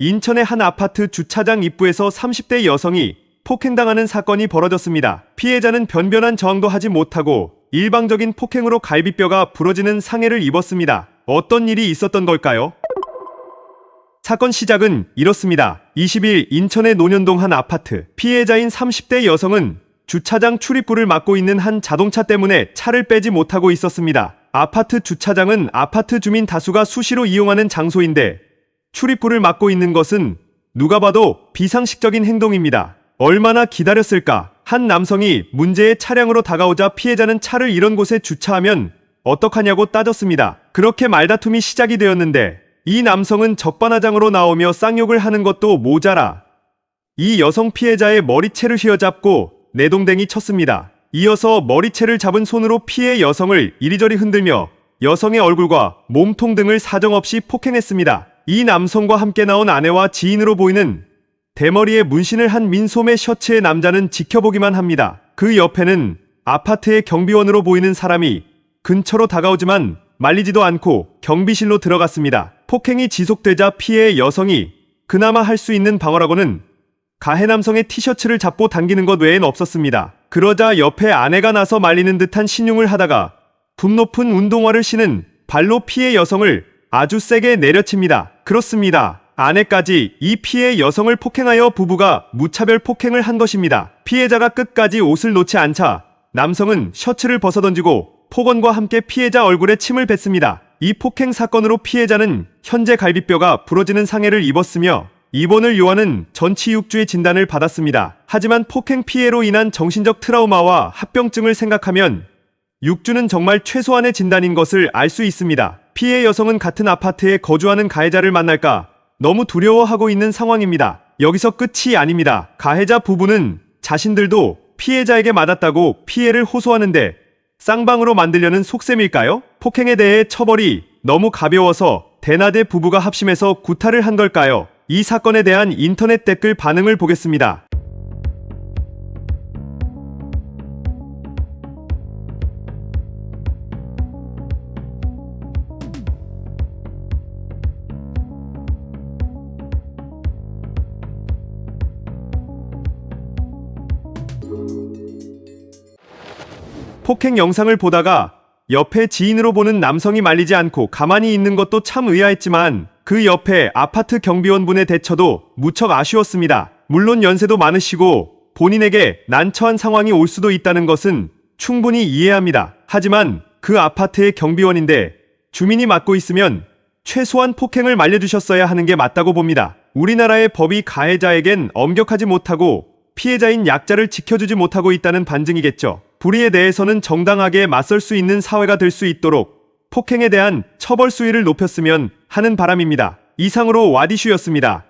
인천의 한 아파트 주차장 입구에서 30대 여성이 폭행당하는 사건이 벌어졌습니다. 피해자는 변변한 저항도 하지 못하고 일방적인 폭행으로 갈비뼈가 부러지는 상해를 입었습니다. 어떤 일이 있었던 걸까요? 사건 시작은 이렇습니다. 20일 인천의 논현동 한 아파트. 피해자인 30대 여성은 주차장 출입구를 막고 있는 한 자동차 때문에 차를 빼지 못하고 있었습니다. 아파트 주차장은 아파트 주민 다수가 수시로 이용하는 장소인데 출입구를 막고 있는 것은 누가 봐도 비상식적인 행동입니다. 얼마나 기다렸을까? 한 남성이 문제의 차량으로 다가오자 피해자는 차를 이런 곳에 주차하면 어떡하냐고 따졌습니다. 그렇게 말다툼이 시작이 되었는데 이 남성은 적반하장으로 나오며 쌍욕을 하는 것도 모자라 이 여성 피해자의 머리채를 휘어잡고 내동댕이 쳤습니다. 이어서 머리채를 잡은 손으로 피해 여성을 이리저리 흔들며 여성의 얼굴과 몸통 등을 사정없이 폭행했습니다. 이 남성과 함께 나온 아내와 지인으로 보이는 대머리에 문신을 한 민소매 셔츠의 남자는 지켜보기만 합니다. 그 옆에는 아파트의 경비원으로 보이는 사람이 근처로 다가오지만 말리지도 않고 경비실로 들어갔습니다. 폭행이 지속되자 피해 여성이 그나마 할 수 있는 방어라고는 가해 남성의 티셔츠를 잡고 당기는 것 외엔 없었습니다. 그러자 옆에 아내가 나서 말리는 듯한 신용을 하다가 굽 높은 운동화를 신은 발로 피해 여성을 아주 세게 내려칩니다. 그렇습니다. 아내까지 이 피해 여성을 폭행하여 부부가 무차별 폭행을 한 것입니다. 피해자가 끝까지 옷을 놓지 않자 남성은 셔츠를 벗어던지고 폭언과 함께 피해자 얼굴에 침을 뱉습니다. 이 폭행 사건으로 피해자는 현재 갈비뼈가 부러지는 상해를 입었으며 입원을 요하는 전치육주의 진단을 받았습니다. 하지만 폭행 피해로 인한 정신적 트라우마와 합병증을 생각하면 육주는 정말 최소한의 진단인 것을 알 수 있습니다. 피해 여성은 같은 아파트에 거주하는 가해자를 만날까 너무 두려워하고 있는 상황입니다. 여기서 끝이 아닙니다. 가해자 부부는 자신들도 피해자에게 맞았다고 피해를 호소하는데 쌍방으로 만들려는 속셈일까요? 폭행에 대해 처벌이 너무 가벼워서 대낮에 부부가 합심해서 구타를 한 걸까요? 이 사건에 대한 인터넷 댓글 반응을 보겠습니다. 폭행 영상을 보다가 옆에 지인으로 보는 남성이 말리지 않고 가만히 있는 것도 참 의아했지만 그 옆에 아파트 경비원분의 대처도 무척 아쉬웠습니다. 물론 연세도 많으시고 본인에게 난처한 상황이 올 수도 있다는 것은 충분히 이해합니다. 하지만 그 아파트의 경비원인데 주민이 맡고 있으면 최소한 폭행을 말려주셨어야 하는 게 맞다고 봅니다. 우리나라의 법이 가해자에겐 엄격하지 못하고 피해자인 약자를 지켜주지 못하고 있다는 반증이겠죠. 불의에 대해서는 정당하게 맞설 수 있는 사회가 될 수 있도록 폭행에 대한 처벌 수위를 높였으면 하는 바람입니다. 이상으로 와디슈였습니다.